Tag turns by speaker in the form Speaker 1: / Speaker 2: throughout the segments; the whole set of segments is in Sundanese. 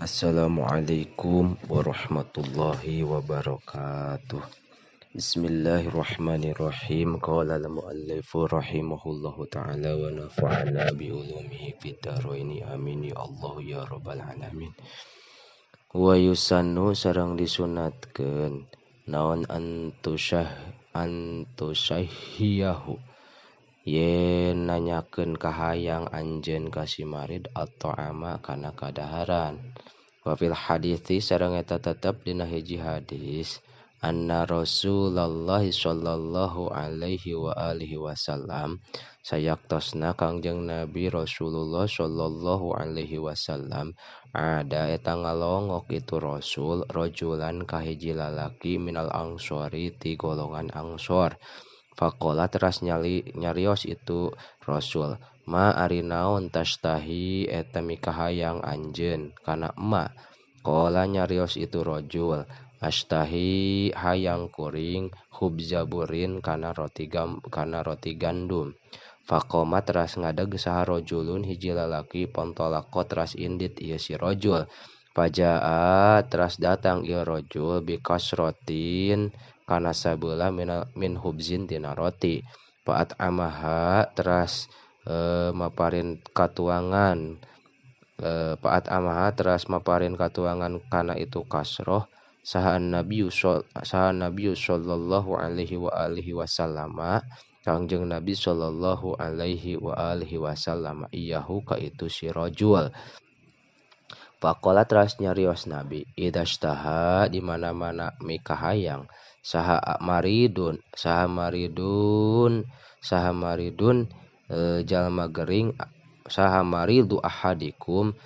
Speaker 1: Assalamualaikum warahmatullahi wabarakatuh. Bismillahirrahmanirrahim. Qala al-muallifu rahimahullahu ta'ala wa nafa'ana bi ulumihi fid dharaini amin ya Allah ya rabbal alamin. Wa yusannu sareng disunatkeun naon antusyahiyahu yen nanyakeun kahayang anjeun ka si marid atau ama kana kadaharan. Wa fil hadithi sareng eta tetep dina hiji hadis anna Rasulullah sallallahu alaihi wa alihi wasallam sayaktosna Kangjeng Nabi Rasulullah sallallahu alaihi wasallam ada eta ngalongok itu Rasul rajulan kahiji lalaki minal ansori ti golongan Ansor. Faqala teras nyarios itu Rasul, ma ari naon tastahi eta mikahayang anjeun kana emak. Qala nyarios itu rajul, astahi hayang kuring khubzaburin kana roti gandum. Faqoma teras ngadeg saha rajulun hiji lalaki pontolako teras indit ieu si rajul. Fajaa teras datang ieu rajul bikasrotin kana sabeula min hubzin tina roti. Paat amaha teras maparin katuangan kana itu kasroh saha Nabi sallallahu alaihi wa alihi wasallam Kangjeng Nabi sallallahu alaihi wa alihi wasallam iyahu ka itu si rajul. Faqala teras nyarios Nabi idashtaha di mana-mana mikahayang saha maridun jalma gering saha maridu ahadikum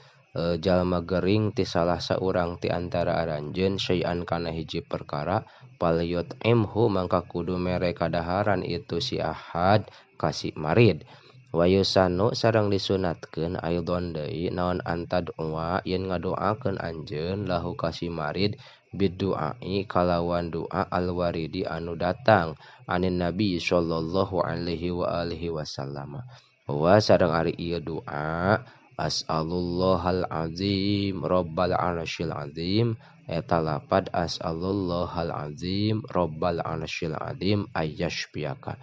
Speaker 1: jalma gering ti salah saurang ti antara aranjeun syai'an kana hiji perkara palyut imhu mangka kudu mere kadaharan itu si ahad kasih marid. Wa yusannu sareng disunatkeun aidon deui naon antadua yen ngadoakeun anjeun lahu kasih marid biduai kalawan doa alwaridi anu datang anin Nabi sallallahu alaihi wa alihi wasallam. Wa sareng ari ieu doa as'alullahal azim rabbal arsyil azim eta lapad as'alullahal azim rabbal arsyil azim ayyashfiyaka.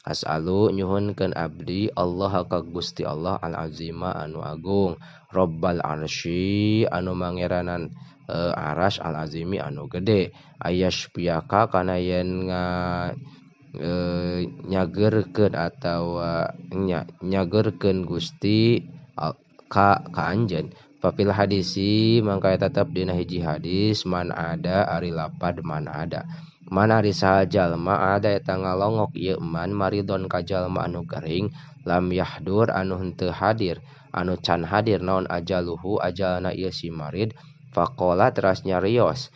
Speaker 1: As'alu nyuhunkeun abdi Allah ka Gusti Allah al azima anu agung rabbal arsy anu mangeranan aras al azimi anu gede ayyashfiyaka kana yen nyageurkeun Gusti ka anjeun. Papil hadisi mangka tetep dina hiji hadis man ada ari lapad man ada. Man ari saha jalma ada eta ngalongok ieu man maridon ka jalma anu gering lam yahdur anu henteu hadir anu can hadir naon ajaluhu ajalna ieu si marid. Faqala teras nyarios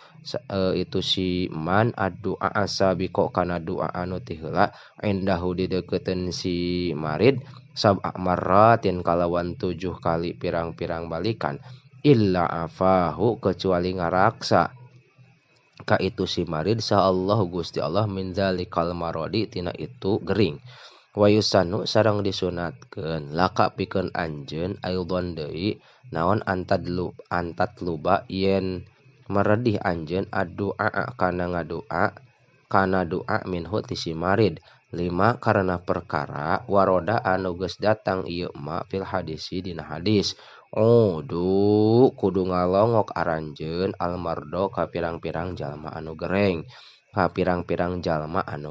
Speaker 1: itu si man addu'a asabiqo kana doa anu ti heula indahu di deukeuteun si marid sab'a marratin kalawan 7 kali pirang-pirang balikan illa afahu kecuali ngaraksa ka itu si marid sa Allah Gusti Allah min zalikal marodi tina itu gering. Wa yusannu sareng disunatkeun laka pikeun anjeun aidon deui naon antad luba yen meredih anjeun addu'a kana doa minhu ti si marid lima karena perkara waroda anu geus datang ieu ma fil hadisi dina hadis. Kudu ngalongok aranjeun almardo ka pirang-pirang jalma anu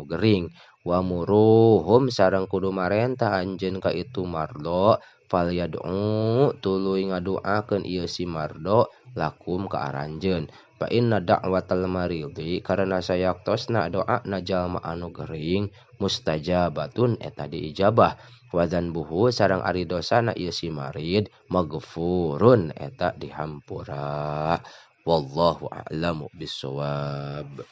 Speaker 1: gering wa muruhum sareng kudu marentah anjeun ka itu mardo falyad'u tuluy ngadoakeun ieu si mardo lakum ka aranjeun. Fa inna da'watal maridi karena sayaktosna doa na jalma anu gering mustajabatun eta diijabah. Wa dzanbuhu sareng ari dosana ieu si marid maghfurun eta dihampura. Wallahu a'lamu bissawab.